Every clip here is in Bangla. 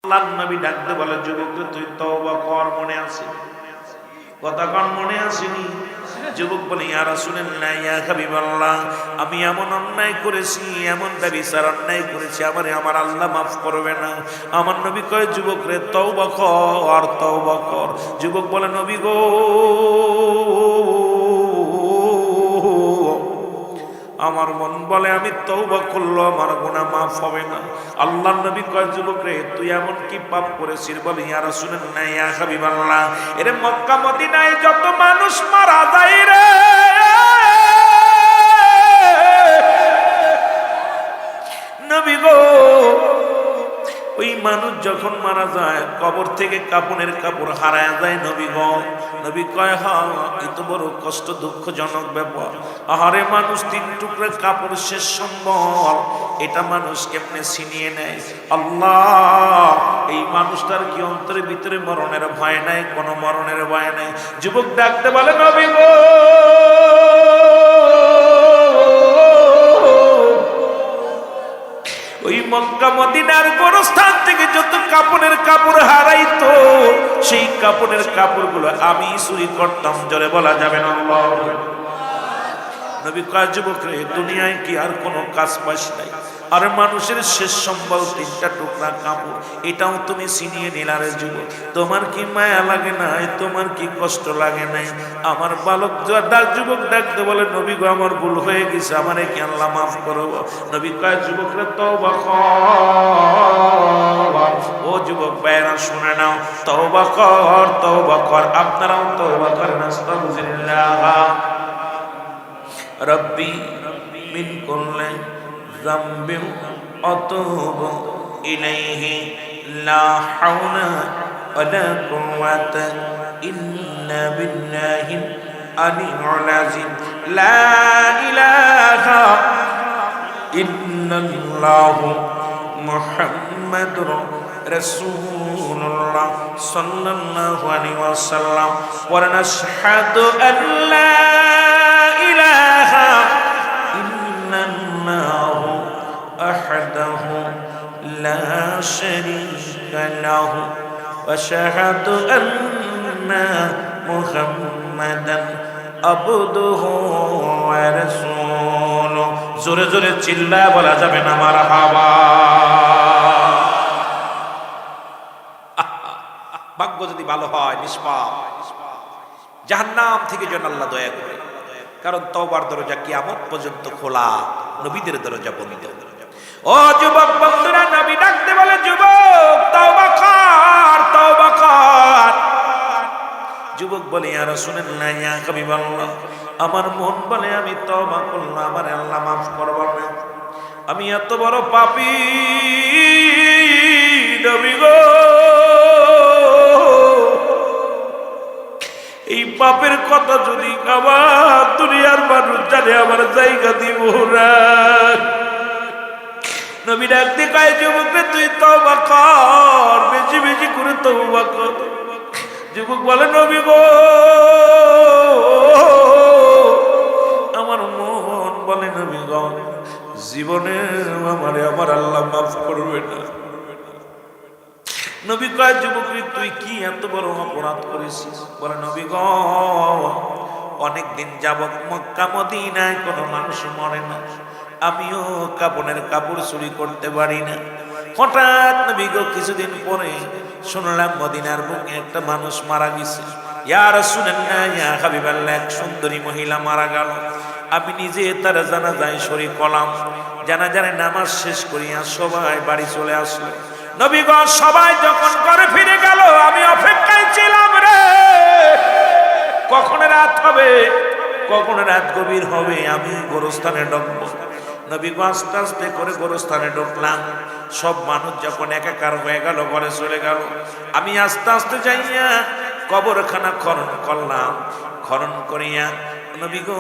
আল্লাহর নবী ডাকতে বলে, যুবক তুই তওবা কর, মনে আছে? কথা কন, মনে আসেনি? যুবক বলে, ইয়া রাসূলুল্লাহ, ইয়া হাবিবাল্লাহ, আমি এমন অন্যায় করেছি, এমন ব্যভিচার অন্যায় করেছি, আমার আল্লাহ মাফ করবে না। আমার নবী কয়, যুবক রে তওবা কর, তওবা কর। যুবক বলে, নবী গো, আমার মন বলে আমি তওবা করলো আমার গুনাহ মাফ হবে না। আল্লাহর নবী কয়, যুবক রে তুই এমন কি পাপ করেছিস? বলে, ইয়া রাসূলুল্লাহ, ইয়া হাবিবাল্লাহ, এরে মক্কা মদিনায় যত মানুষ মারা যায় রে, নবী গো, ওই মানুষ যখন মারা যায় কবর থেকে কাপনের কাপড় হারায় যায়। নবী গো, নবী কয়, হ্যাঁ এত বড় কষ্ট দুঃখজনক ব্যাপার। আহারে, মানুষ তিন টুকরা কাপড় শেষ সম্বল, এটা মানুষ কেমনে ছিনিয়ে নেয়? আল্লাহ, এই মানুষটার কি অন্তরের ভিতরে মরণের ভয় নাই? কোনো মরণের ভয় নাই। যুবক ডাকতে বলে, নবী গো, ওই মক্কা মদিনার গোরস্থান থেকে যত কাপড়ের কাপড় হারাইতো, সেই কাপড়ের কাপড়গুলো আমি চুরি করতাম। জোরে বলা যাবে না আল্লাহু আকবার। নবী কয়, যুবক রে দুনিয়ায় কি আর কোনো কাজ বাস নাই? আর মানুষের শেষ সম্বল তিনটা টুকরা কাপড়, এটাও তুমি ছিনিয়ে নিলা রে যুবক। তোমার কি মায়া লাগে নাই? তোমার কি কষ্ট লাগে নাই? আমার বালক যুবক ডাকতে বলে, নবী গো, আমার ভুল হয়ে গেছে, আমারে কি আল্লাহ মাফ করব? নবী কয়, যুবক রে তওবা কর। ও যুবক ভাইরা শুনে নাও, তওবা কর, তওবা কর। আপনারাও তওবা করেন। আস্তাগফিরুল্লাহ রব্বি মিন কুল্লি যামবিন আতুবু ইলাইহি লা হাওলা ওয়ালা কুওয়াতা ইল্লা বিল্লাহিল আলিয়্যিল আযীম। লা ইলাহা ইল্লাল্লাহু মুহাম্মাদুর রাসূলুল্লাহ সাল্লাল্লাহু আলাইহি ওয়াসাল্লাম। ওয়া নাশহাদু আল্লা وحده لا شريك له وأشهد أن محمدا عبده ورسوله। জোরে জোরে চিল্লায় বলা যাবে না মারহাবা? ভাগ্য যদি ভালো হয়, নিষ্পাপ, জাহান্নাম থেকে যেন আল্লাহ দয়া করে। কারণ তওবার দরজা কিয়ামত পর্যন্ত খোলা, নবীদের দরজা বন্ধ। ও যুবক বন্ধুরা, নবী ডাকতে বলে, যুবক তওবা কর, তওবা কর। যুবক বলে, ইয়া রাসূলুল্লাহ, ইয়া হাবিবাল্লাহ, আমার মন বলে আমি তওবা করলাম, আমার আল্লাহ মাফ করবে না। আমি এত বড় পাপী নবী গো, এই পাপের কথা যদি আমার দুনিয়ার মানুষ জানে, আমার জায়গা দিব না। নবী ডাকতে কয়, যুবক তুই তওবা কর, বেশি বেশি করে তওবা কর। যুবক বলে, নবী গো, আমার মন বলে, নবী গো, জীবনে আমার আল্লাহ মাফ করবে না। নবী কয়, যুবক তুই কি এত বড় অপরাধ করেছিস? বলে, নবী গো, অনেকদিন যাবত মক্কা মদিনায় কোনো মানুষ মরে না, আমিও কাপড়ের কাপড় চুরি করতে পারি না। হঠাৎ নবী গো কিছুদিন পরে শুনলাম মদিনার বুকে একটা মানুষ মারা গেছে। ইয়া রাসূলুল্লাহ, ইয়া হাবিবাল্লাহ, এক সুন্দরী মহিলা মারা গেল। আমি নিজে তার জানাজায় শরীক হলাম। জানাজার নামাজ শেষ করিয়া সবাই বাড়ি চলে আসলো। নবী গো সবাই যখন ঘরে ফিরে গেল, আমি অপেক্ষায় ছিলাম রে, কখন রাত হবে, কখন রাত গভীর হবে, আমি গোরস্থানে ঢুকবো। নবী গো আস্তে আস্তে করে গোরস্থানে ঢুকলাম। সব মানুষ যখন একাকার হয়ে গেল, ঘরে চলে গেল, আমি আস্তে আস্তে যাইয়া কবরখানা খনন করলাম। খনন করিয়া নবী গো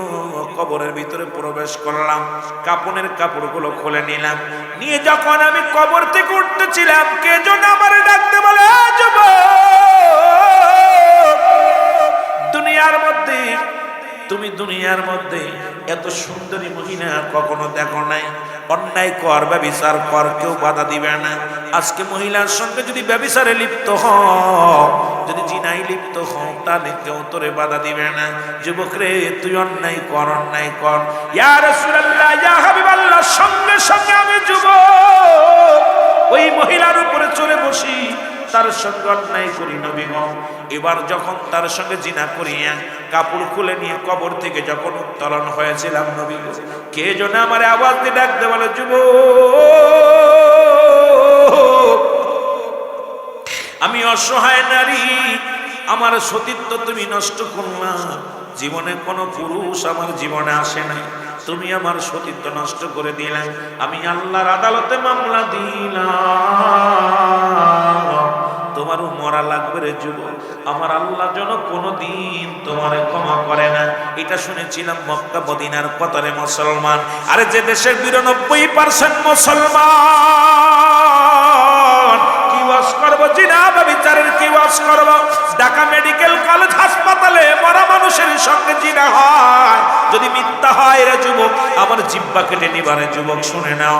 কবরের ভিতরে প্রবেশ করলাম। কাপনের কাপড়গুলো খুলে নিলাম। নিয়ে যখন আমি কবর থেকে উঠতেছিলাম, কে যেন আমার ডাকতে বলে, তুমি দুনিয়ার মধ্যে এত সুন্দরী মহিলা কখনো দেখো নাই। অন্যায় কর, ব্যভিচার কর, কেউ বাধা দিবে না। আজকে মহিলার সঙ্গে যদি ব্যভিচারে লিপ্ত হও, যদি জিনায় লিপ্ত হও, তাহলে কেউ তোরে বাধা দিবে না। যুবক রে, তুই অন্যায় কর, অন্যায় কর। ইয়া রাসূলুল্লাহ, ইয়া হাবিবাল্লাহ, সঙ্গে সঙ্গে আমি যুবক ওই মহিলার উপরে চলে বসি, তার সঙ্গে অন্যায় করি নবী গো। এবার যখন তার সঙ্গে জিনা করিয়া কাপড় খুলে নিয়ে কবর থেকে যখন উত্তোলন হয়েছিলাম নবী গো, কে যেন আমার আওয়াজ দিয়ে ডাকতে বলে, যুবক আমি অসহায় নারী, আমার সতীত্ব তুমি নষ্ট করলা। জীবনে কোনো পুরুষ আমার জীবনে আসে নাই, তুমি আমার সতীত্ব নষ্ট করে দিলে। আমি আল্লাহর আদালতে মামলা দিলাম, তোমারও মরা লাগবে রে যুবক। আমার আল্লাহ যেন কোনোদিন তোমারে ক্ষমা করে না। এটা শুনেছিলাম মক্কা মদিনার কতরে মুসলমান। আরে যে দেশের 92% মুসলমান, কি ওয়াজ করবো জিনা ব্যভিচারের, কি ওয়াজ করবো? ঢাকা মেডিকেল কলেজ হাসপাতালে মরা মানুষের সঙ্গে জিনা হয়, যদি মিথ্যা হয় রে যুবক, আমার জিব্বা কেটে নিবারে যুবক। শুনে নাও,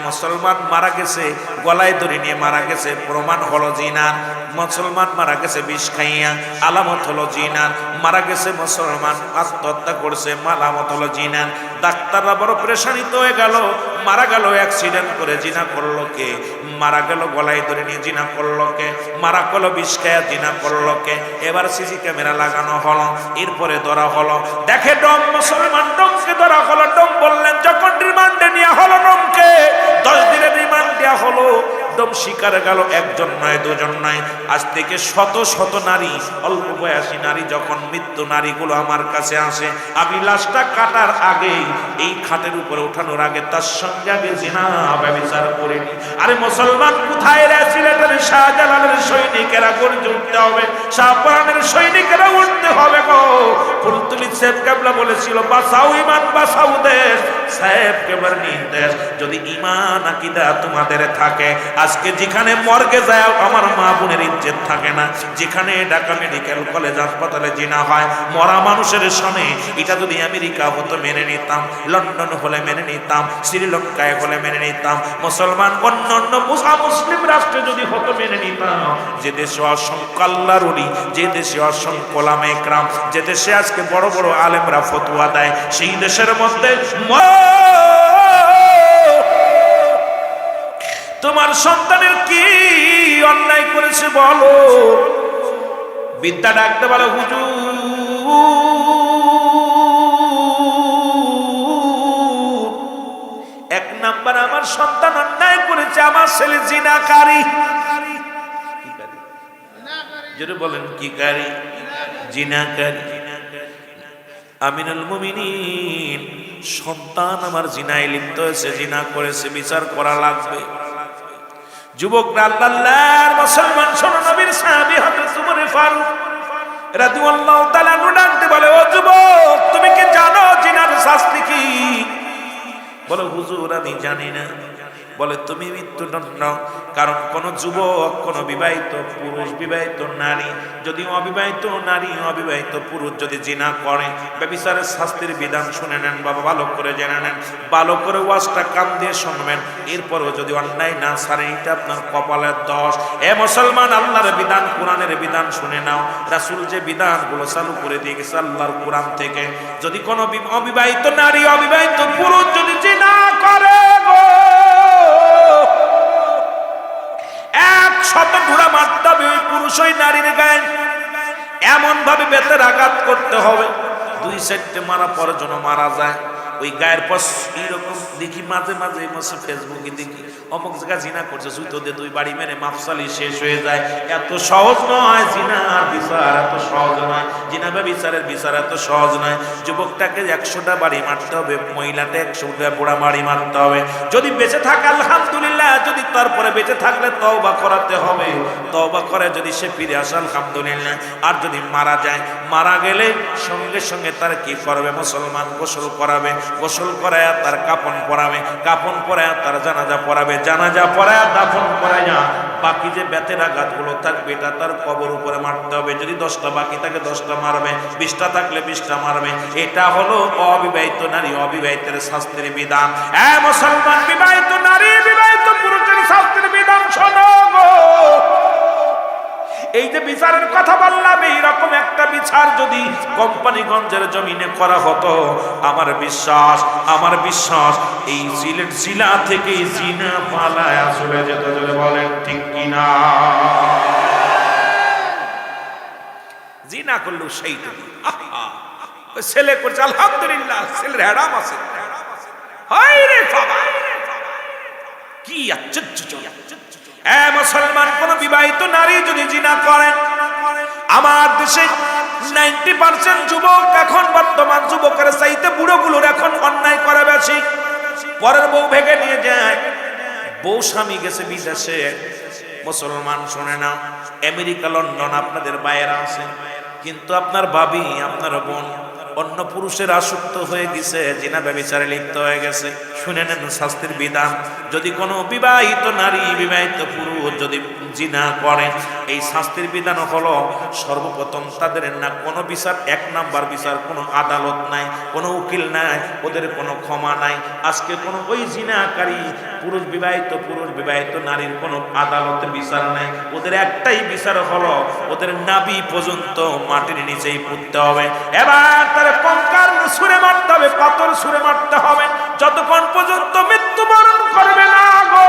মুসলমান মারা গেছে গলায় দড়ি নিয়ে মারা গেছে, প্রমাণ হলো জিনার। মুসলমান মারা গেছে বিষ খাইয়া, আলামত হলো জিনার। মারা গেছে মুসলমান আত্মহত্যা করছে, আলামত হলো জিনার। ডাক্তাররা বড় প্রেশানিত হয়ে গেল, মারা গেল অ্যাক্সিডেন্ট করে, জিনা করলো কে? মারা গেল গলায় দড়ি নিয়ে, জিনা করলো কে? মারা গেল বিষ খাইয়া, জিনা করলো কে? এবার সিসি ক্যামেরা লাগানো হলো, এরপরে ধরা হলো। দেখে ডম, মুসলমান ডমকে ধরা হলো। ডম বললেন যখন রিমান্ডে নেওয়া হলো ডমকে, 10 দিনের রিমান্ড দেওয়া হলো। ডম শিকার গেল, একজন নয়, দুজন নয়, আজ থেকে শত শত নারী, অল্প বয়সী নারী যখন মৃত্যু নারীগুলো আমার কাছে আসে, আমি লাশটা কাটার আগে, এই খাটের উপরে ওঠানোর আগে তার সঙ্গে আগে জিনা ব্যভিচার করে নি। আরে মুসলমান কোথায় রে? সিলেটের শাহজালালের সৈনিকেরা গর্জে উঠতে হবে, শাহপুরানের সৈনিকেরা উঠতে হবে গো। ফুলতুলি সাহেব কেবলা বলেছিল, বাঁচাও ইমান, বাঁচাও দেশ। সাহেব কেবলার নির্দেশ, যদি ইমান আকীদা তোমাদের থাকে, আজকে যেখানে মর্গে যায় আমার মা বোনের ইজ্জত থাকে না, যেখানে ঢাকা মেডিকেল কলেজ হাসপাতালে জিনা হয় মরা মানুষের সামনে, এটা যদি আমেরিকা হতো মেনে নিতাম, লন্ডন হলে মেনে নিতাম, শ্রীলঙ্কায় হলে মেনে নিতাম, মুসলমান অন্য অন্য মুসলিম রাষ্ট্রে যদি হতো মেনে নিতাম। যে দেশে অসংখ্য আল্লাহর ওলি, যে দেশে অসংখ্য ওলামা ইকরাম, যে দেশে আজকে বড় বড় আলেমরা ফতোয়া দেয়, সেই দেশের মধ্যে তোমার সন্তানের কি অন্যায় করেছে বলো? বিদ্যা ডাকতে বলো, হুজুর এক নাম্বার আমার সন্তান অন্যায় করেছে, আমার ছেলে জিনাকারী। যদি বলেন কি কারী? জিনাকারী। আমিনুল মুমিনিন, সন্তান আমার জিনায় লিপ্ত হয়েছে, জিনা করেছে, বিচার করা লাগবে। যুবকরা আল্লাহর মুসলমান, শোনো, নবীর সাহাবী হযরত উমর ফারুক রাদিয়াল্লাহু তাআলা আনহু ডাকতে বলে, ও যুবক তুমি কি জানো জিনার শাস্তি কি? বলে হুজুর আমি জানি না। বলে তুমি মৃত্যুদণ্ড। কারণ কোন যুবক, কোন বিবাহিত পুরুষ, বিবাহিত নারী, যদি অবিবাহিত নারী, অবিবাহিত পুরুষ যদি জিনা করে, ব্যভিচারের শাস্তির বিধান শুনে নেন বাবা, ভালো করে জেনে নেন, ভালো করে ওয়াজটা কান দিয়ে শুনবেন। এরপরেও যদি অন্যায় না ছাড়েন, এটা আপনার কপালের দোষ। এ মুসলমান, আল্লাহর বিধান, কোরআনের বিধান শুনে নাও। রাসূল যে বিধানগুলো চালু করে দিয়ে গেছে আল্লাহর কোরআন থেকে, যদি কোনো অবিবাহিত নারী, অবিবাহিত পুরুষ যদি জিনা করে গো, 100 ঘোড়া মারতে হবে ওই পুরুষ ওই নারীর গায়ে, এমন ভাবে বেতের আঘাত করতে হবে 2-4টে মারা পরে যেন মারা যায়। ওই গায়ের পর এইরকম দেখি মাঝে মাঝে ফেসবুকে দেখি অমুক জায়গা জিনা করছে, জুতো দিয়ে 2 বাড়ি মেরে মাফসালি শেষ হয়ে যায়। এত সহজ নয় জিনার বিচার, এত সহজ নয়। জিনা বিচারের বিচার এত সহজ নয়। যুবকটাকে 100টা বাড়ি মারতে হবে, মহিলাটা 100টা বুড়া বাড়ি মারতে হবে। যদি বেঁচে থাকে আলহামদুলিল্লাহ, যদি তারপরে বেঁচে থাকলে তওবা করাতে হবে। তওবা করে যদি সে ফিরে আসে আলহামদুলিল্লাহ। আর যদি মারা যায়, মারা গেলে সঙ্গে সঙ্গে তার কি করবে? মুসলমান গোসল করাবে, গোসল করায় তার কাফন পরাবে, কাফন পরায় তার জানাজা পড়াবে, জানাজা পড়ায় দাফন করায় বাকি যে বেতের আঘাতগুলো থাকবে এটা তার কবর উপরে মারতে হবে। যদি 10টা বাকি থাকে 10টা মারবে, 20টা থাকলে 20টা মারবে। এটা হলো অবিবাহিত নারী অবিবাহিতের শাস্ত্রের বিধান। মুসলমান, বিবাহিত নারী বিবাহিত পুরুষের শাস্ত্রের বিধান শোনো গো। এই যে বিচারের কথা বললাম, এইরকম একটা বিচার যদি কোম্পানিগঞ্জের জমিনে করা হতো, আমার বিশ্বাস এই সিলেট জেলা থেকে জিনা পালায় চলে যেত। বলেন ঠিক কিনা? জিনা করলো সেইটা ছেলে করছে, আলহামদুলিল্লাহ ছেলের হ্যারাম আছে। কি আশ্চর্য! মুসলমান, কোন বিবাহিত নারী যদি জিনা করেন, আমার দেশে 90% যুবক এখন, বর্তমান যুবকের চাইতে বুড়োগুলোর এখন অন্যায় করে বেশি। পরের বউ ভেঙে নিয়ে যায়, বউ স্বামী গেছে বিদেশে। মুসলমান শুনে না, আমেরিকা লন্ডন আপনাদের বাইরে আছে, কিন্তু আপনার ভাবি আপনার বোন অন্য পুরুষের আসক্ত হয়ে গেছে, জিনা ব্যভিচারে লিপ্ত হয়ে গেছে। শুনে নেন শাস্তির বিধান। যদি কোনো বিবাহিত নারী বিবাহিত পুরুষ যদি জিনা করে, এই শাস্তির বিধান হলো সর্বপ্রথম তাদের না কোনো বিচার, 1 নাম্বার বিচার, কোনো আদালত নাই, কোনো উকিল নাই, ওদের কোনো ক্ষমা নাই। আজকে কোনো ওই জিনাকারী পুরুষ বিবাহিত নারীর কোনো আদালতের বিচার নাই। ওদের একটাই বিচার হলো ওদের নাভি পর্যন্ত মাটির নিচেই পুঁততে হবে। এবার তার কঙ্কাল ছুঁড়ে মারতে হবে, পাথর ছুঁড়ে মারতে হবে, যতক্ষণ পর্যন্ত মৃত্যুবরণ করবে না গো,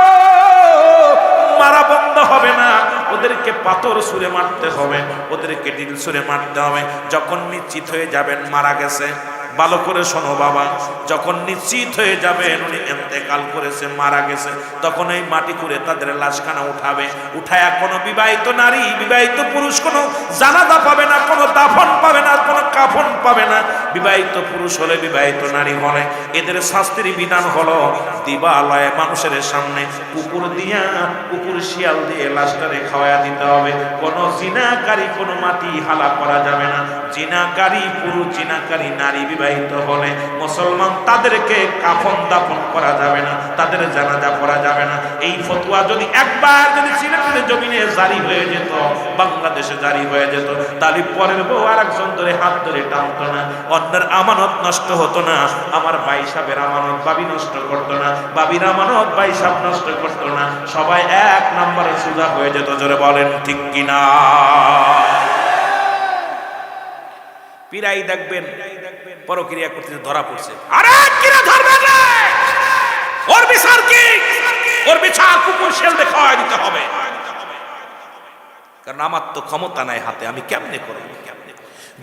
মারা বন্ধ হবে না। ওদেরকে পাথর ছুঁড়ে মারতে হবে, ওদেরকে ঢিল ছুঁড়ে মারতে হবে। যখন নিশ্চিত হয়ে যাবেন মারা গেছে, ভালো করে শোনো বাবা, যখন নিশ্চিত হয়ে যাবেন উনি ইন্তেকাল করেছে, মারা গেছে, তখন এই মাটি করে তাদের লাশখানা উঠাবে। উঠায়া কোনো বিবাহিত নারী বিবাহিত পুরুষ কোনো জানাজা পাবে না, কোনো দাফন পাবে না, কোনো কাফন পাবে না। বিবাহিত পুরুষ হলে বিবাহিত নারী হলে এদের শাস্তির বিধান হলো দিবালয়ে মানুষের সামনে কুকুর শিয়াল দিয়ে লাশটারে খাওয়া দিতে হবে। কোনো জিনাকারী কোনো মাটি হালা করা যাবে না। জিনাকারী পুরুষ জিনাকারী নারী বিবাহিত হলে মুসলমান তাদেরকে কাফন দাফন করা যাবে না, তাদের জানাজা পড়া যাবে না। এই ফতোয়া যদি একবার যদি সিলেটের জমিনে জারি হয়ে যেত, বাংলাদেশে জারি হয়ে যেত, তাহলে পরের বউ আরেকজন ধরে হাত ধরে টানতো না, অন্যের আমানত নষ্ট হতো না। আমার ভাই সাহেবের আমানত ভাবি নষ্ট করতো না, ভাবির আমানত ভাই সাহেব নষ্ট করতো না। সবাই 1 নম্বরে সোজা হয়ে যেত। জোরে বলেন ঠিক কিনা? পীরাই দেখবেন পরক্রিয়া করতে ধরা পড়ছে, আরে কিরা ধরবেন না, ওর বিচার কি? ওর বিচার কুকুর শেল দেখায় দিতে হবে। কারণ আমার তো ক্ষমতা নাই হাতে, আমি কেমনে করব?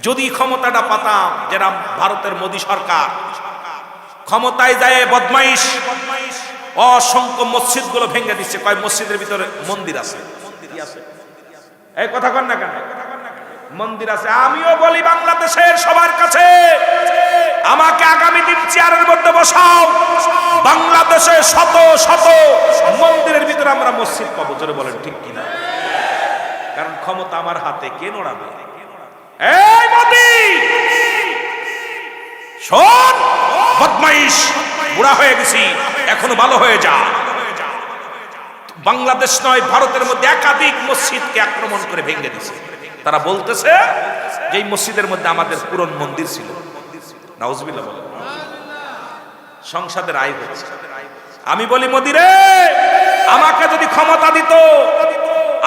যদি ক্ষমতাটা পাতাম, যারা ভারতের মোদী সরকার ক্ষমতায় যায় বদমাইশ অসংখ্য মসজিদ গুলো ভেঙে দিচ্ছে, কয় মসজিদের ভিতরে মন্দির আছে। এই কথা কন না কেন? মন্দির আছে। আমিও বলি বাংলাদেশের সবার কাছে, আমাকে আগামী দিন চেয়ারের মধ্যে বসাও, বাংলাদেশে শত শত মন্দিরের ভিতরে আমরা মসজিদ পাবো। জোরে বলেন ঠিক কিনা? কারণ ক্ষমতা আমার হাতে, কে নড়াবে? এই মোদি শোন, বদমাইশ, বুড়া হয়ে গেছি, এখনো ভালো হয়ে যা। বাংলাদেশ নয়, ভারতের মধ্যে একাধিক মসজিদকে আক্রমণ করে ভেঙে দিছে। তারা বলতেছে যে এই মসজিদের মধ্যে আমাদের পুরন মন্দির ছিল। নাউজুবিল্লাহ বলেন। সংসদের আয় হচ্ছে। আমি বলি মোদি রে, আমাকে যদি ক্ষমতা দিত,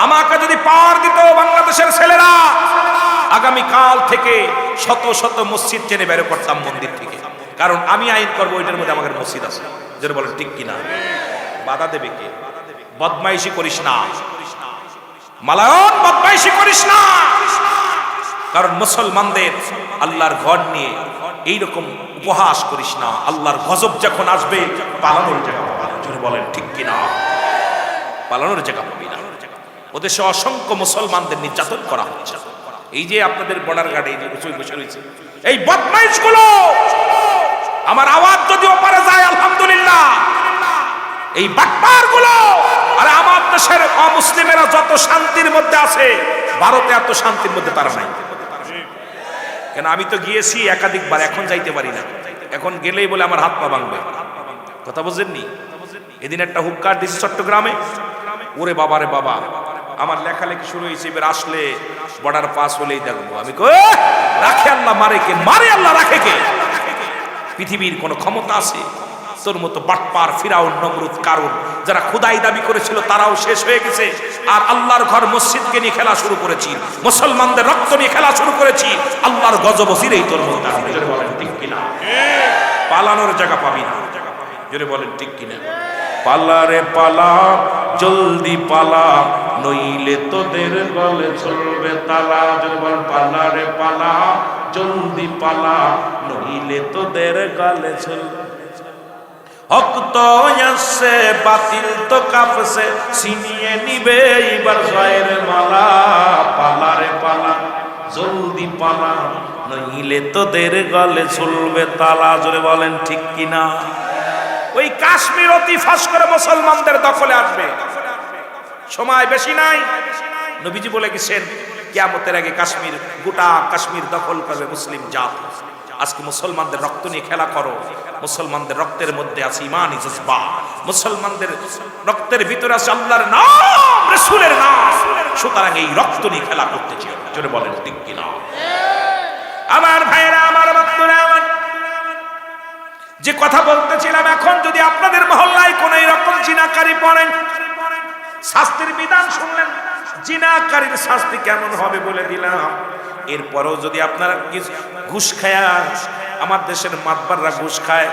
আমাকে যদি পাওয়ার দিত, বাংলাদেশের ছেলেরা আগামী কাল থেকে শত শত মসজিদ চেনে বের করতাম মন্দির থেকে। কারণ আমি আইন করবো ওইটার মধ্যে আমাদের মসজিদ আছে। যেটা বলেন ঠিক কিনা? বাধা দেবে কে? বদমাইশি করিস না, মালায়ন বদমাইশি করিস না। কারণ মুসলমানদের আল্লাহর ঘর নিয়ে এইরকম উপহাস করিস না। আল্লাহর গজব যখন আসবে, পালানোর জায়গা পাবি না। জোরে বলেন ঠিক কিনা? পালানোর জায়গা পাবি না। ওদেশে অসংখ্য মুসলমানদের নির্যাতন করা হচ্ছে। এই যে আপনাদের বর্ডার গার্ডে এই যে বসে রয়েছে এই বদমাইশ গুলো, আমার আওয়াজ যদি ওপারে যায় আলহামদুলিল্লাহ। এই বাটপার গুলো, আরে আমার দেশের অমুসলিমেরা যত শান্তির মধ্যে আছে, ভারতে এত শান্তির মধ্যে তারা নাই। কেন? আমি তো গিয়েছি একাধিকবার, এখন যাইতে পারি না। এখন গেলেই বলে আমার হাত পা ভাঙবে। কথা বুঝেননি? এদিন একটা হুক্কার দিয়েছে চট্টগ্রামে, ওরে বাবা রে বাবা, আমার লেখালেখি শুরু হয়েছে, এবার আসলে বর্ডার পাস হলেই দেখবো। আমি কই রাখে আল্লাহ, মারে কে? মারে আল্লাহ, রাখে কে? পৃথিবীর কোন ক্ষমতা আছে? তোর মতো বাটপার ফিরাউন, নমরুদ, কারুন যারা খোদাই দাবি করেছিল তারাও শেষ হয়ে গেছে। আর আল্লাহর ঘর মসজিদকে নিয়ে খেলা শুরু করেছি, মুসলমানদের রক্ত নিয়ে খেলা শুরু করেছি। আল্লাহর গজব চিরেই তোর মধ্যে আছে। জোরে বলেন ঠিক কিনা? পালানোর জায়গা পাবি না। জোরে বলেন ঠিক কিনা? পালা রে পালা, জলদি পালা, নইলে তোদের গলে চলবে তালা। জোরে বলেন পালা রে পালা, জলদি পালা, নইলে তোদের গলে চলবে। হক তো আসছে, বাতিল তো কাঁপছে, ছিনিয়ে নিবে এবার জয়ের মালা। পালা রে পালা, জলদি পালা, নইলে তোদের গলে চলবে তালা। জোরে বলেন ঠিক কিনা? ওই কাশ্মীর অতি ফাঁস করে মুসলমানদের দখলে আসবে, সময় বেশি নাই। নবীজি বলে গেছেন কিয়ামতের আগে কাশ্মীর, গোটা কাশ্মীর দখল করবে মুসলিম জাত। আজকে মুসলমানদের রক্ত নিয়ে খেলা করো। মুসলমানদের রক্তের মধ্যে আছে ঈমানি জজবা, মুসলমানদের রক্তের ভিতরে আছে আল্লাহর নাম, রাসূলের নাম। সুতরাং এই রক্ত নিয়ে খেলা করতে চাই। জোরে বলেন ঠিক কিনা? আমার ভাইয়েরা, আমার বন্ধুরা, আমার যে কথা বলতেছিলাম, এখন যদি আপনাদের মহল্লায় কোন এরকম জিনাকারী পড়েন, শাস্তির বিধান শুনলেন, জিনাকারীর শাস্তি কেমন হবে বলে দিলাম। এরপরেও যদি আপনারা ঘুষ খায়া, আমার দেশের মাতবাররা ঘুষ খায়,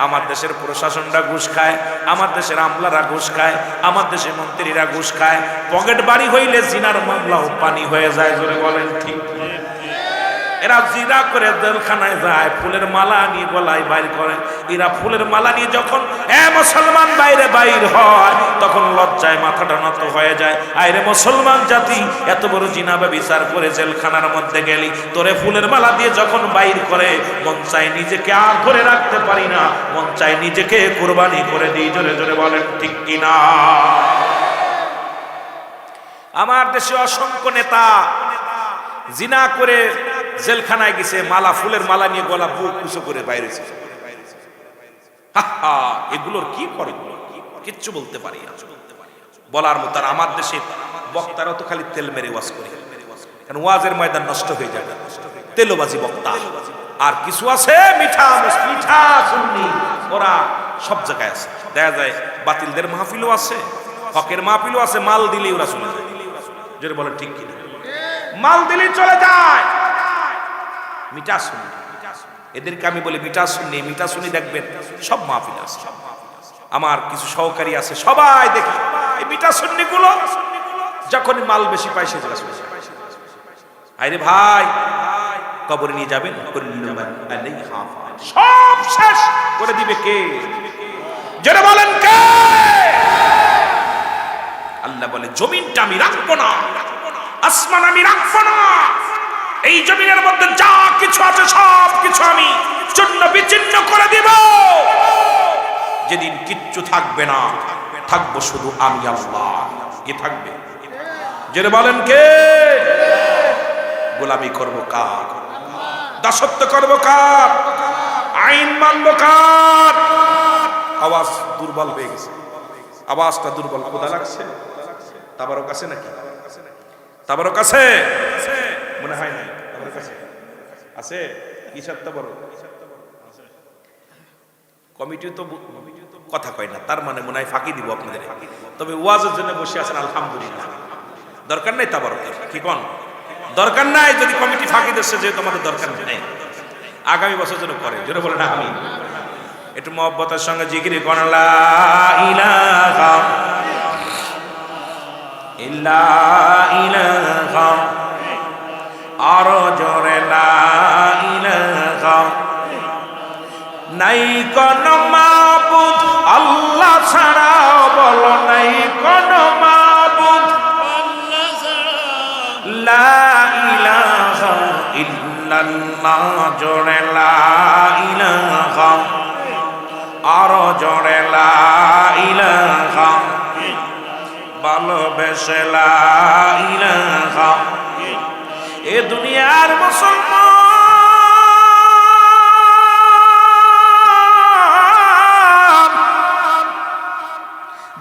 আমার দেশের প্রশাসনরা ঘুষ খায়, আমার দেশের আমলারা ঘুষ খায়, আমার দেশের মন্ত্রীরা ঘুষ খায়, পকেট বাড়ি হইলে জিনার মামলাও পানি হয়ে যায়। জোরে বলেন ঠিক? এরা জিনা করে জেলখানায় যায়, ফুলের মালা নিয়ে গলায় বাইর করে। এরা ফুলের মালা নিয়ে যখন মুসলমান বাইরে বাইর হয়, তখন লজ্জায় মাথাটা নত হয়ে যায়। আইরে মুসলমান জাতি, এত বড় জিনা ব্যভিচার করে জেলখানার মধ্যে গেলি, তোরে ফুলের মালা দিয়ে যখন বাইর করে, মন চায় নিজেকে আর ধরে রাখতে পারি না, মন চায় নিজেকে কুরবানি করে দিই। জোরে জোরে বলেন ঠিক কিনা? আমার দেশে অসংখ্য নেতা জিনা করে জেলখানায় গেছে, মালা, ফুলের মালা নিয়ে গলা বুক উঁচু করে বাইরেছে। এগুলোর কি করে? কিচ্ছু বলতে পারি না, বলার মতো। আর আমার দেশে বক্তারা তো খালি তেল মেরে ওয়াজ করে, কারণ ওয়াজের ময়দান নষ্ট হয়ে যাবে, তেলবাজি বক্তা। আর কিছু আছে মিঠা মিঠা সুন্নি, ওরা সব জায়গায় আছে। দেখা যায় বাতিলদের মাহফিলও আছে, হকের মাহফিলও আছে, মাল দিলেই ওরা চলে যায়। যদি বলেন ঠিক কিনা? মাল দিলেই চলে যায়। মিঠা সুন্নি, এদেরকে আমি বলি মিঠা সুন্নি। মিঠা সুন্নি দেখবেন সব মাহফিল আছে। আমার কিছু সহকারী আছে, সবাই দেখি এই মিঠা সুন্নি গুলো যখন মাল বেশি পায় সে জায়গা চলে যায়। আরে ভাই, কবরে নিয়ে যাবেন, সব শেষ করে দিবে কে? যারা বলেন কে? আল্লাহ বলে জমিনটা আমি রাখবো না, আসমান আমি রাখবো না, এই জমিনের মধ্যে যা কিছু আছে সব কিছু আমি চূর্ণ বিচ্ছিন্ন করে দিব। যেদিন কিচ্ছু থাকবে না, থাকবো শুধু আমি আল্লাহ। কে থাকবে? যারা বলেন কে? গোলামি করব কার? দাসত্ব করব কার? আইন মানব কার? আওয়াজ দুর্বল হয়ে গেছে, আওয়াজটা দুর্বল। খোদা লাগছে? তাবারক আছে নাকি? তাবারক আছে? মনে হয় না তাবারক আছে। আছে কিসের তাবারক? কমিটি তো কথা কয় না, তার মানে মনে হয় ফাঁকি দিব আপনাদের। তবে ওয়াজের জন্য বসে আছেন, আলহামদুলিল্লাহ। দরকার নাই তাবারকের, কি কোন? দরকার নাই। যদি কমিটি ফাঁকি দিচ্ছে, যে তোমাদের দরকার নেই, আগামী বছর যেন করে। জোরে বলেন আমি। একটু মহব্বতের সঙ্গে জিকির করেন, লা ইলাহা ইল্লা ইলাহা, আরো জোরে লা ইলাহা। নাই কোন মাবুদ আল্লাহ ছাড়া, বলো নাই কোন মাবুদ আল্লাহ ছাড়া। লা ইলাহা ইল্লাল্লাহ, জোরে লা ইলাহা, আরো জোরে লা ইলাহা। ভালোবেসে লা ইলাহা। এ দুনিয়ার মুসলমান,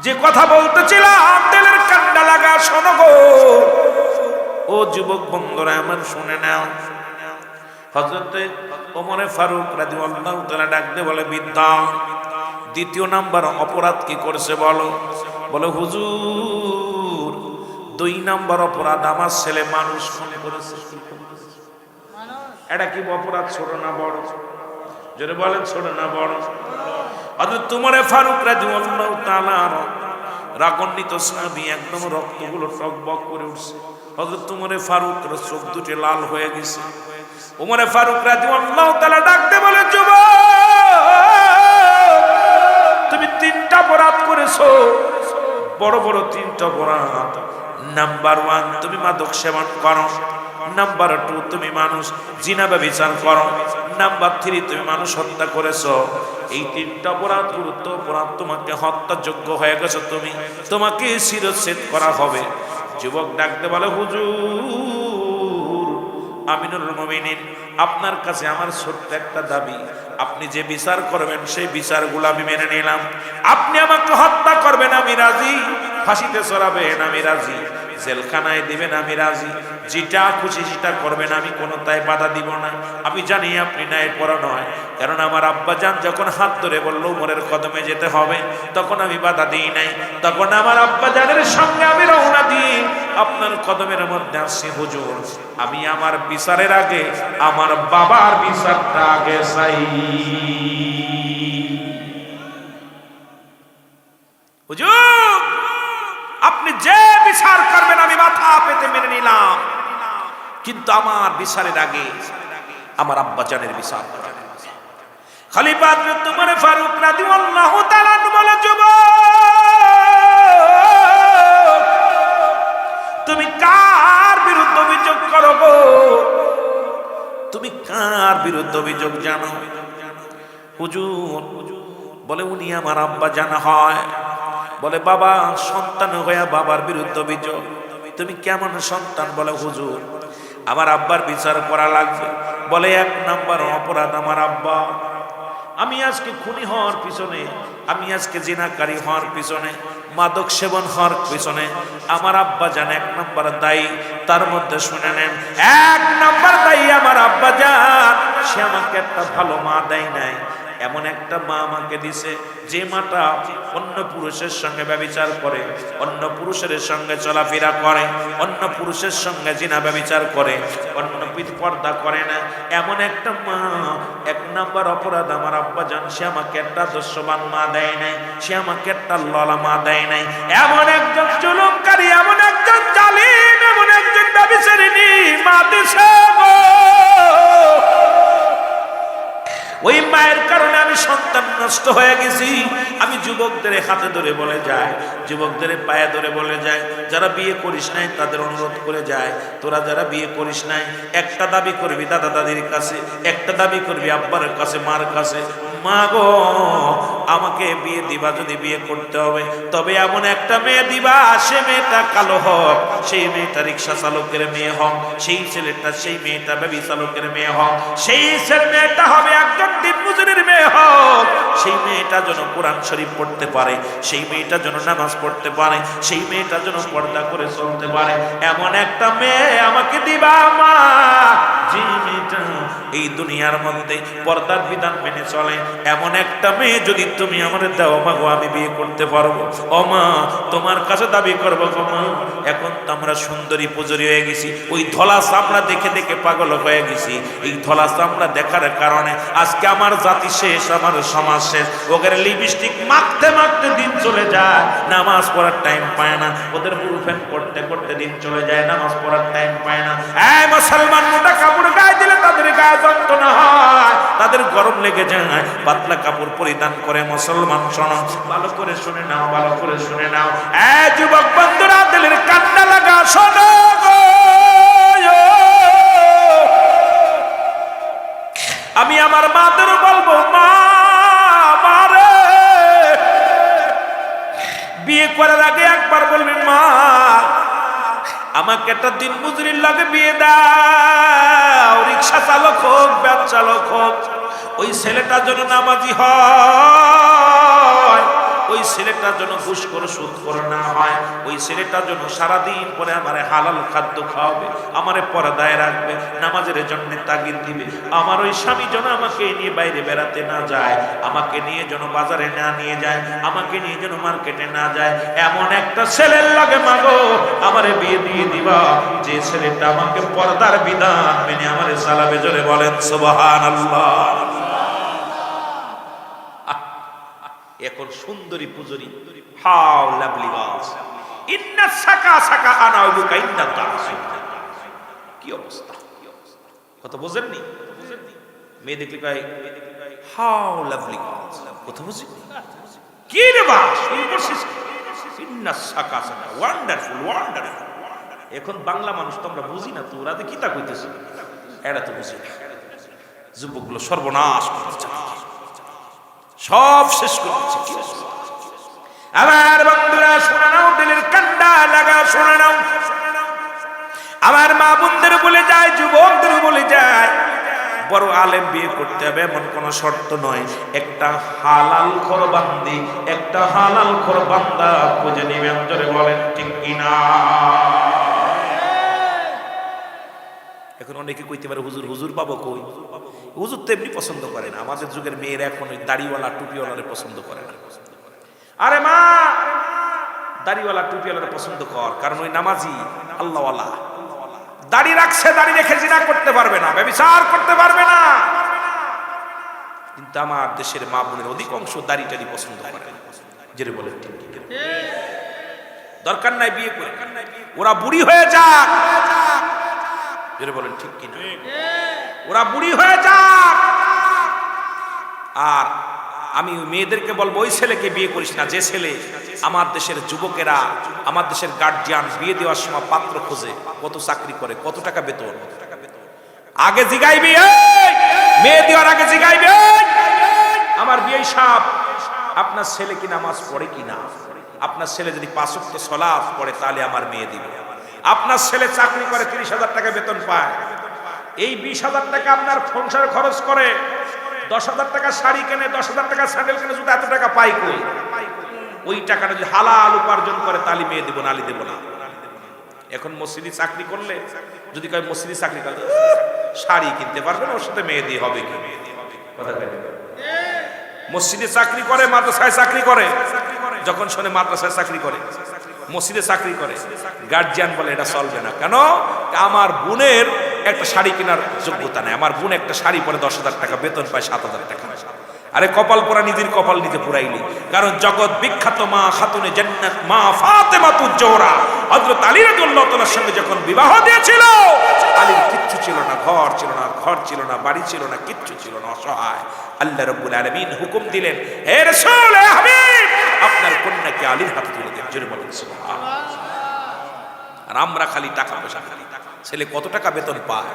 যে কথা বলতেছিলাম দিলের শোনো গো, ও যুবক বন্ধুরা আমার শুনে নাও। হযরতে ওমর ফারুক রাদিয়াল্লাহু তাআলা ডাকতে বলে, বিদ্যা দ্বিতীয় নাম্বার অপরাধ কি করছে বলো? বলে হুজুর 2 নাম্বার অপরাধ আমার ছেলে মানুষ খুন করেছে। এটা কি অপরাধ, ছোট না বড়? যদি বলেন ছোট না বড়? হযরত ওমর ফারুক রাদিয়াল্লাহু তাআলা রাগান্বিত সাহাবী, একদম রক্তগুলো টকবক করে উঠছে। হযরত ওমর ফারুকের চোখ দুটি লাল হয়ে গেছে। ওমর ফারুক রাদিয়াল্লাহু তাআলা ডাকতে বলে, যুবক তুমি 3টা অপরাধ করেছো, বড় বড় 3টা অপরাধ। নাম্বার 1 তুমি মাদক সেবন করো, নাম্বার 2 তুমি মানুষ জিনা ব্যভিচার করো, নাম্বার 3 তুমি মানুষ হত্যা করেছো। এই 3টা অপরাধ গুরুত্ব অপরাধ, তোমাকে হত্যাযোগ্য হয়ে গেছো, তোমাকে শিরচ্ছেদ করা হবে। যুবক ডাকতে বলে, হুজুর আমিনুল মুমিনিন, আপনার কাছে আমার ছোট্ট একটা দাবি, আপনি যে বিচার করবেন সেই বিচারগুলো আমি মেনে নিলাম। আপনি আমাকে হত্যা করবেন আমি রাজি, ফাঁসিতে চড়াবেন আমি রাজি, জেলখানায় দিবেন আমি রাজি, যেটা খুশি সেটা করবেন, আমি কোনো তাই বাধা দিব না। আমি জানি আপনি ন্যায় পরা নয়, কারণ আমার আব্বাজান যখন হাত ধরে বলল উমরের কদমে যেতে হবে, তখন আমি বাধা দিই নাই। তখন আমার আব্বাজানের সঙ্গে আমি রওনা দিই, আপনার কদমের মধ্যে আসছি হুজুর। আমি আমার বিচারের আগে আমার বাবার বিচারটা আগে চাই। হুজুর আপনি যে বিচার করবেন আমি মাথা পেতে মেনে নিলাম, কিন্তু আমার বিচারের আগে আমার আব্বাজানের বিচার করেন। খলিফা হযরত ওমর ফারুক রাদিয়াল্লাহু তাআলা বলে, যুবক তুমি কার বিরুদ্ধে অভিযোগ করো গো? তুমি কার বিরুদ্ধে অভিযোগ জানো? হুজুর বলে, উনি আমার আব্বাজান হয়। বলে, বাবা সন্তান হয়ে বাবার বিরুদ্ধে অভিযোগ, তুমি কেমন সন্তান? বলে, হুজুর আমার আব্বার বিচার করা লাগবে। বলে, 1 নাম্বার অপরাধ আমার আব্বা, আমি আজকে খুনি হওয়ার পিছনে, আমি আজকে জিনাকারী হওয়ার পিছনে, মাদক সেবন হওয়ার পিছনে আমার আব্বাজান 1 নাম্বার দায়ী। তার মধ্যে শুনে নেন, 1 নাম্বার দায়ী আমার আব্বাজান। সে আমাকে একটা ভালো মা দেয় নাই, এমন একটা মা আমাকে দিছে যে মাটা অন্য পুরুষের সঙ্গে ব্যভিচার করে, অন্য পুরুষের সঙ্গে চলাফেরা করে, অন্য পুরুষের সঙ্গে জিনা ব্যভিচার করে, অন্য পর্দা করে না, এমন একটা মা। 1 নাম্বার অপরাধ আমার আব্বাজান, সে আমাকে একটা আদর্শবান মা দেয় নাই, সে আমাকে একটা ললা মা দেয় নাই। এমন একজন জুলুমকারী, এমন একজন জালিম, এমন একজন ব্যভিচারিণী মা দিছে গো। ওই মায়ের কারণে আমি সন্তান নষ্ট হয়ে গেছি। আমি যুবকদের হাতে ধরে বলে যায়, যুবকদের পায়ে ধরে বলে যায়, যারা বিয়ে করিস নাই তাদের অনুরোধ করে যায়, তোরা যারা বিয়ে করিস নাই একটা দাবি করবি দাদা দাদির কাছে, একটা দাবি করবি আব্বার কাছে, মার কাছে, মা গো আমাকে বিয়ে দিবা, যদি বিয়ে করতে হবে তবে এমন একটা মেয়ে দিবা, সে মেয়েটা কালো হোক, সেই মেয়েটা রিক্সা চালকের মেয়ে হোক, সেই ছেলেটা, সেই মেয়েটা বেবি চালকের মেয়ে হোক, সেই মেয়েটা হবে একজন দিনমজুরের মেয়ে হোক, সেই মেয়েটা যেন কোরআন শরীফ পড়তে পারে, সেই মেয়েটা যেন নামাজ পড়তে পারে, সেই মেয়েটা যেন পর্দা করে চলতে পারে, এমন একটা মেয়ে আমাকে দিবা মা, যে মেয়েটা এই দুনিয়ার মধ্যে পর্দার বিধান মেনে চলে, এমন একটা মেয়ে যদি তুমি আমাদের দাও মা গো, আমি বিয়ে করতে পারবো। ও মা তোমার কাছে দাবি করবো গো মা। এখন তো আমরা সুন্দরী পুজোরি হয়ে গেছি, ওই ধলা চামড়া দেখে দেখে পাগল হয়ে গেছি। এই ধলা চামড়া দেখার কারণে আজকে আমার জাতি শেষ, আমার সমাজ শেষ। ওদের লিপস্টিক মাখতে মাখতে দিন চলে যায়, নামাজ পড়ার টাইম পায় না। ওদের বুরুফেন করতে করতে দিন চলে যায়, নামাজ পড়ার টাইম পায় না। এই মুসলমান মোটা কাপড় গায়ে দিলে তাদের গায়ে যন্ত্রণা হয়, তাদের গরম লেগে যায়, পাতলা কাপড় পরিধান করে। মুসলমান শোনো, ভালো করে শুনে নাও, ভালো করে শুনে নাও। এই যুবক বন্ধুরা দিলের কান্না লাগা শোনো গো, আমি আমার মাদের বলবো, মা মারে বিয়ে করার আগে একবার বলবেন, মা আমাকে একটা দিন মজুরির লাগে বিয়ে দাও, রিক্সা চালক হোক, ভ্যান চালক হোক, ওই ছেলেটা যেন নামাজি হয়, ওই ছেলেটার জন্য ঘুষ করে সুদ করে না হয়, ওই ছেলেটার জন্য সারাদিন পরে আমারে হালাল খাদ্য খাওয়াবে, আমারে পর্দায় রাখবে, নামাজের জন্য তাগিদ দিবে, আমার ওই স্বামী যেন আমাকে নিয়ে বাইরে বেড়াতে না যায়, আমাকে নিয়ে যেন বাজারে না নিয়ে যায়, আমাকে নিয়ে যেন মার্কেটে না যায়, এমন একটা ছেলের লাগে মাগো আমারে বিয়ে দিয়ে দিবা যে ছেলেটা আমাকে পর্দার বিধান মেনে আমারে সালাবে। জোরে বলেন সুবহানাল্লাহ। এখন সুন্দরী পুজরি, হাউ লাভলি গার্লস, ইন্না সাকা সাকা আনা উবুকা ইন্না দাস। কি অবস্থা, কথা বোঝেননি? মেয়ে দেখলে কয় হাউ লাভলি গার্লস, কথা বুঝিনি? কি রে বাস বলছিস? ইন্না সাকা সাকা, ওয়ান্ডারফুল ওয়ান্ডারফুল। এখন বাংলা মানুষ তো আমরা বুঝি না, তো ওরা কি তা কইতেছে, এরা তো বুঝি না। যুবকগুলো সর্বনাশ করছে, সব শেষ করছে। আমার বন্ধুরা শুনে নাও, দিলের কান্ডা লাগা শুনে নাও। আমার মা বোনদের বলে যায়, যুবকদের বলে যায়, বড় আলেম বিয়ে করতে হবে এমন কোন শর্ত নয়, একটা হালাল খোর বান্দি, একটা হালাল খোর বান্দা খুঁজে নেবেন। জোরে বলেন ঠিক কিনা? এখন অনেকে কইতে পারে হুজুর, হুজুর পাবো কই? হুজুর তো এমনি পছন্দ করে না, আমাদের যুগের মেয়েরা এখন ওই দাড়িওয়ালা টুপিওয়ালারে পছন্দ করে না। আরে মা, দাড়িওয়ালা টুপিওয়ালারে পছন্দ কর, কারণ ওই নামাজি আল্লাহওয়ালা, দাড়ি রাখছে, দাড়ি রেখে জিনা করতে পারবে না, ব্যভিচার করতে পারবে না। কিন্তু আমার দেশের মা বোনের অধিকাংশ দাড়ি টাড়ি পছন্দ করে না। যেটা বলেন ঠিক, দরকার নাই বিয়ে করে, ওরা বুড়ি হয়ে যাক। যেটা বলেন ঠিক কিনা? ওরা বুড়ি হয়ে যাক। আর আমি মেয়েদেরকে বলবো, ওই ছেলেকে বিয়ে করিস না যে ছেলে, আমার দেশের যুবকেরা, আমার দেশের গার্জিয়ান বিয়ে দেওয়ার সময় পাত্র খোঁজে, কত চাকরি করে, কত টাকা বেতন, আগে জিগাইবি, মেয়ে দেওয়ার আগে জিগাইবি, আমার বিয়ে সাহেব আপনার ছেলে কি নামাজ পড়ে কিনা, আপনার ছেলে যদি 5 ওয়াক্ত সালাত পড়ে তাহলে আমার মেয়ে দিবে। আপনার ছেলে চাকরি করে 30,000 টাকা বেতন পায়, এই 20,000 টাকা আপনার সংসার খরচ করে, 10,000 টাকা শাড়ি কেনে, 10,000 টাকা স্যান্ডেল কেনে, জুতা এত টাকা পাই কই? ওই টাকাটা যদি হালাল উপার্জন করে তাহলে মেয়ে দেব, নালি দেব না। এখন মসজিদে চাকরি করলে যদি কয় মসজিদে চাকরি করে শাড়ি কিনতে পারবে না, ওর সাথে মেয়ে দিয়ে হবে কি? কথা কয় মসজিদে চাকরি করে, মাদ্রাসায় চাকরি করে, যখন শোনে মাদ্রাসায় চাকরি করে, মসজিদে চাকরি করে, গার্জিয়ান বলে এটা চলবে না। কেন? আমার বোনের একটা শাড়ি কেনার যোগ্যতা নেই, আমার বোন একটা শাড়ি পরে 10,000 টাকা বেতন পায়, 7,000 টাকা। আরে কপাল পোড়া, নিজের কপাল নিজে পুরাইলি। কারণ জগৎ বিখ্যাত মা খাতুনে জান্নাত মা ফাতেমাতুজ জোহরা হযরত আলী রাদিয়াল্লাহু তাআলার সঙ্গে যখন বিবাহ দিয়েছিল, আলীর কিচ্ছু ছিল না, ঘর ছিল না, ঘর ছিল না, বাড়ি ছিল না, কিচ্ছু ছিল না, অসহায়। আল্লাহ রাব্বুল আলামিন হুকুম দিলেন, হে রাসূল, হে হাবিব, আপনার কন্যাকে আলীর হাতে তুলে দেন। জোরে বলেন সুবহানাল্লাহ। আর আমরা খালি টাকা পয়সা, খালি ছেলে কত টাকা বেতন পায়,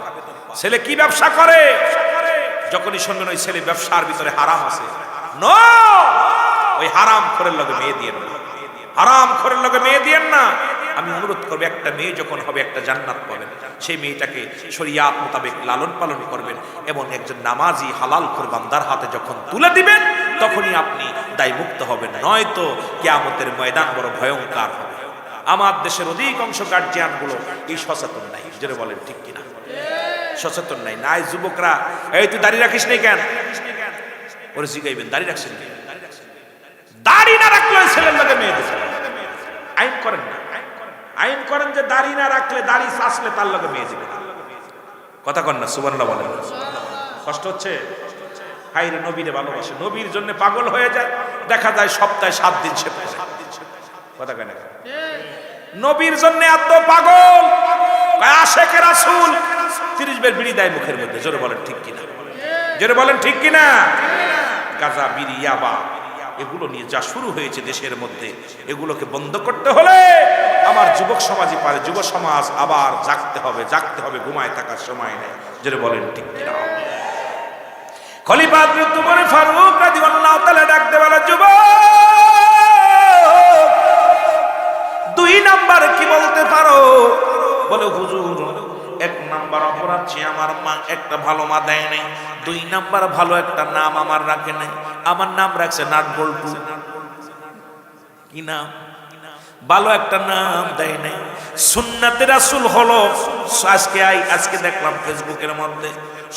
ছেলে কি ব্যবসা করে, যখনই শুনবেন ওই ছেলে ব্যবসার ভিতরে হারাম আছে, নো, ওই হারাম খোরের লগে মেয়ে দিয়েন না, হারাম খোরের লগে মেয়ে দিয়েন না। আমি অনুরোধ করব, একটা মেয়ে যখন হবে একটা জান্নাত পাবেন, সেই মেয়েটাকে শরিয়াত মোতাবেক লালন পালন করবেন এবং একজন নামাজি হালাল খোর বান্দার হাতে যখন তুলে দিবেন, তখনই আপনি দায়মুক্ত হবেন, নয়তো কিয়ামতের ময়দান বড় ভয়ঙ্কর হবে। আমার দেশের অধিকাংশ গার্জিয়ান গুলো এই সচেতন নাই। যেটা বলেন ঠিক কিনা? সচেতন নাই। নাই যুবকরা, এই তুই দাড়ি রাখিস নাই কেন, ওরে জিগাইবেন দাড়ি রাখছেন, দাড়ি না রাখলে ছেলের লগে মেয়ে দেবে। আইন করেন না, আইন করেন যে দাড়ি না রাখলে, দাড়ি চাষলে তার লগে মেয়ে দেবে না। কথা কন না, সুবহানাল্লাহ বলেন। কষ্ট হচ্ছে? হাইরে নবীরে ভালোবাসে, নবীর জন্য পাগল হয়ে যায়, দেখা যায় সপ্তাহে 7 দিন সে কথা কয় না, নবীর জন্য এত পাগল, আশেকে রাসূল 30 বের বিড়ি দেয় মুখের মধ্যে। জোরে বলেন ঠিক কিনা? জোরে বলেন ঠিক কিনা? গাঁজা, বিড়ি, ইয়াবা এগুলো নিয়ে যা শুরু হয়েছে দেশের মধ্যে, এগুলোকে বন্ধ করতে হলে আমার যুবক সমাজই পারে, যুব সমাজ আবার জাগতে হবে, জাগতে হবে, ঘুমায় থাকার সময় নেই। জোরে বলেন ঠিক কিনা? খলিফা হযরত ওমর ফারুক রাদিয়াল্লাহু তাআলা ডাকতে বলে, যুবক 2 নাম্বার কি বলতে পারো? বলে, হুজুর 1 নাম্বার অপরাধ ছে আমার মা একটা ভালো মা দেয় নাই, 2 নাম্বার ভালো একটা নাম আমার রাখে নাই, আমার নাম রাখছে নাট বল্টু। কি নাম? ভালো একটা নাম দেয় নাই। সুন্নাতে রাসূল হলো। আজকে দেখলাম ফেসবুকের মধ্যে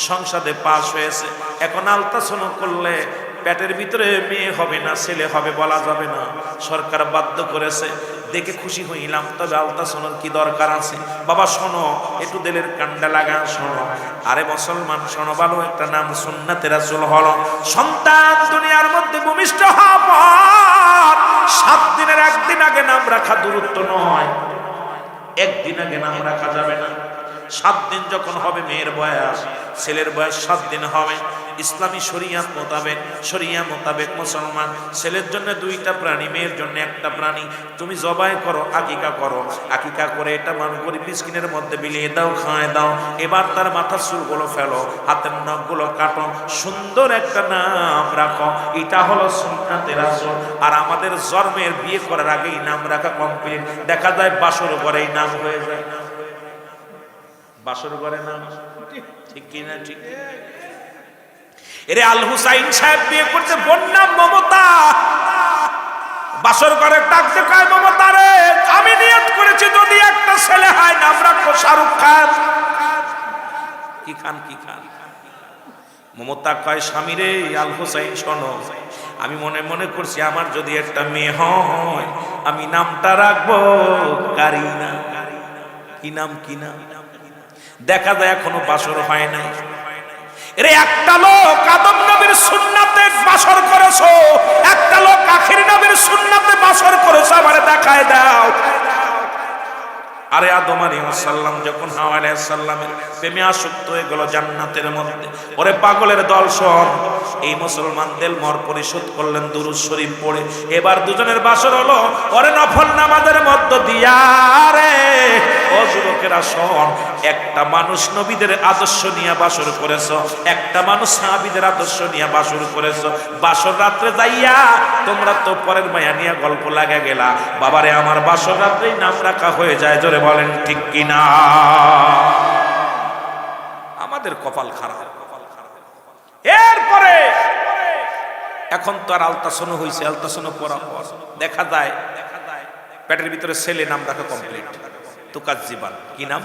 সংসদে পাশ হয়েছে, এখন আলট্রাসাউন্ড করলে পেটের ভিতরে মেয়ে হবে না ছেলে হবে বলা যাবে না, সরকার বাধ্য করেছে। দেখে খুশি হইলাম, তবে আলট্রাসাউন্ডের কি দরকার আছে? বাবা শোনো, একটু দিলের কান্ডা লাগা শোনো। আরে মুসলমান শোনো, ভালো একটা নাম সুন্নাতে রাসূল হলো। সন্তান দুনিয়ার মধ্যে ভূমিষ্ঠ হওয়ার পর 7 দিনের একদিন আগে নাম রাখা দূরত্ব নয়, একদিন আগে নাম রাখা যাবে না। 7 দিন যখন হবে মেয়ের বয়স, ছেলের বয়স 7 দিন হবে। ইসলামী শরিয়া মোতাবেক মুসলমান ছেলের জন্য 2টা প্রাণী, মেয়ের জন্য 1টা প্রাণী। তুমি জবাই করো, আকিকা করো, আকিকা করে এটা গরিব মিসকিনের মধ্যে বিলিয়ে দাও, খাওয়ায় দাও। এবার তার মাথার চুলগুলো ফেলো, হাতের নখগুলো কাটো, সুন্দর একটা নাম রাখো। এটা হলো সুন্নাতে রাসূল। আর আমাদের জন্মের বিয়ে করার আগেই নাম রাখা কমপ্লিট। দেখা যায় বাসর ঘরেই নাম হয়ে যায়, বাসর ঘরে নাম। ঠিক কিনা? ঠিক। এরে আল হুসাইন সাহেব বিয়ে করতে, বোন নাম মমতা। বাসর ঘরে ডাকতে কয়, মমতা রে আমি নিয়ত করেছি যদি একটা ছেলে হয় নাম রাখবো শাহরুখ খান। কি খান? কি খান? মমতা কয়, স্বামী রে আল হুসাইন শোনো, আমি মনে মনে করছি আমার যদি একটা মেয়ে হয় আমি নামটা রাখবো কারিনা। কি নাম? কি নাম? দেখা যায় এখনো বাসর হয় নাই। এরে একটা লোক আদম নবীর সুন্নাতে বাসর করেছো, একটা লোক আখির নবীর সুন্নাতে বাসর করেছো, আমারে দেখায় দাও। আরে আদম আলাইহিস সালাম যখন হাওয়া আলাইহিস সালামের প্রেমে আসক্ত হয়ে গেল জান্নাতের মধ্যে, ওরে পাগলের দল শোন, এই মুসলমানদের মর পরিশোধ করলেন দুরূদ শরীফ পড়ে। এবার দুজনের বাসর হলো, ওরে নফল নামাজের মধ্য দিয়া। রে ও যুবকেরা শোন, একটা মানুষ নবীদের আদর্শ নিয়ে বাসর করেছো, একটা মানুষ সাহাবীদের আদর্শ নিয়ে বাসর করেছো। বাসর রাত্রে যাইয়া তোমরা তো পরের মায়া নিয়ে গল্প লাগা গেলা। বাবারে আমার বাসর রাত্রেই নাম রাখা হয়ে যায়। জোরে বলেন ঠিক কিনা? আমাদের কপাল খারাপ। এরপরে এখন তো আর আলট্রাসাউন্ড হয়েছে, আলট্রাসাউন্ড করার পর দেখা যায় পেটের ভিতরে ছেলে, নাম রাখা কমপ্লিট। তুকাজ্জিবান। কি নাম?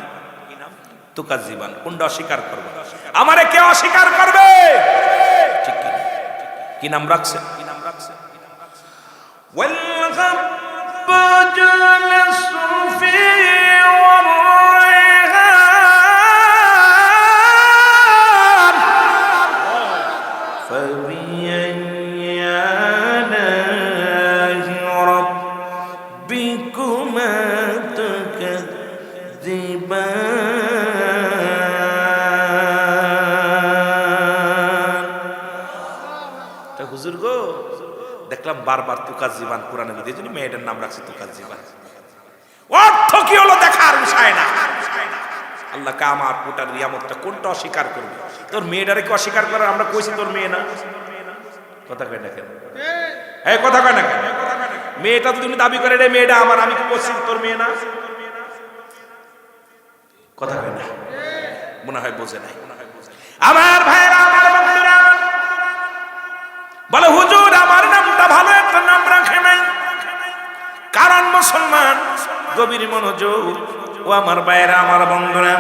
তুকাজ্জিবান। কোনটা অস্বীকার করবে? আমারে কেউ অস্বীকার করবে? ঠিক কিনা? কি নাম রাখছে? কি নাম রাখছে? হুজুর গো, দেখলাম বারবার তুকাজ্জিবান কোরআনের মধ্যে, এইজন্য মেয়েটার নাম রাখছে তুকাজ্জিবান। অর্থ কি হলো দেখার বিষয় না। আল্লাহ কামার কোটার রিয়ামতটা কোনটা অস্বীকার করবে? তোর মেয়েটারে কি অস্বীকার করার? আমরা কইছি তোর মেয়ে না। কথা কয় না কেন? এই কথা কয় না কেন? মেয়েটা তুমি দাবি করে রে মেয়েটা আমার, আমি কি বলছি তোর মেয়ে না? কথা কয় না? মনে হয় বোঝে নাই। আমার ভাইরা, আমার বন্ধুরা বলে, হুজুর আমার নামটা ভালো একটা নাম রাখে নাই। কারণ মুসলমান, গভীর মনোযোগ ও আমার ভাইরা, আমার বন্ধুরা,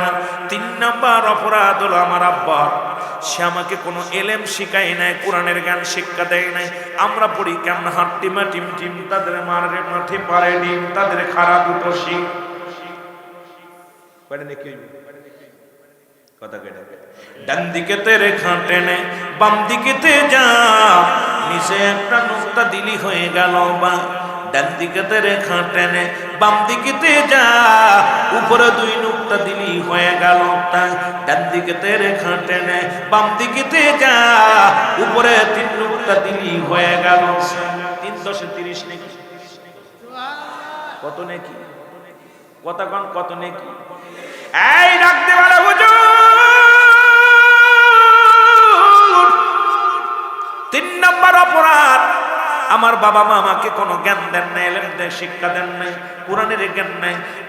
3 নাম্বার অপরাধ হলো আমার আব্বা, সে আমাকে কোনো এলেম শিখায় নাই, কোরআনের জ্ঞান শিক্ষা দেয় নাই। আমরা পড়ি কেমন হাট্টিমা টিম টিম, তাদের মারে মাঠে পারে ডিম, তাদের খারাপ উপসী নাকি কথা কেটে। ডান দিকে তেরে খাটে নে, বাম দিকে তে যা, নিচে একটা নুক্তা দিলি হয়ে গেল বা। ডান দিকে তেরে খাটে নে, বাম দিকে তে যা, উপরে 2 নুক্তা দিলি হয়ে গেল তা। ডান দিকে তেরে খাটে নে, বাম দিকে তে যা, উপরে 3 নুক্তা দিলি হয়ে গেল। 3 10 30 নাকি? কত নাকি? কথা কন কত নাকি? এই ডাকতে বলে, হুজুর 3 নাম্বার অপরাধ, আমার বাবা মা আমাকে কোনো জ্ঞান দেন নাই, এলেম শিক্ষা দেন নাই, কোরআনের জ্ঞান নাই।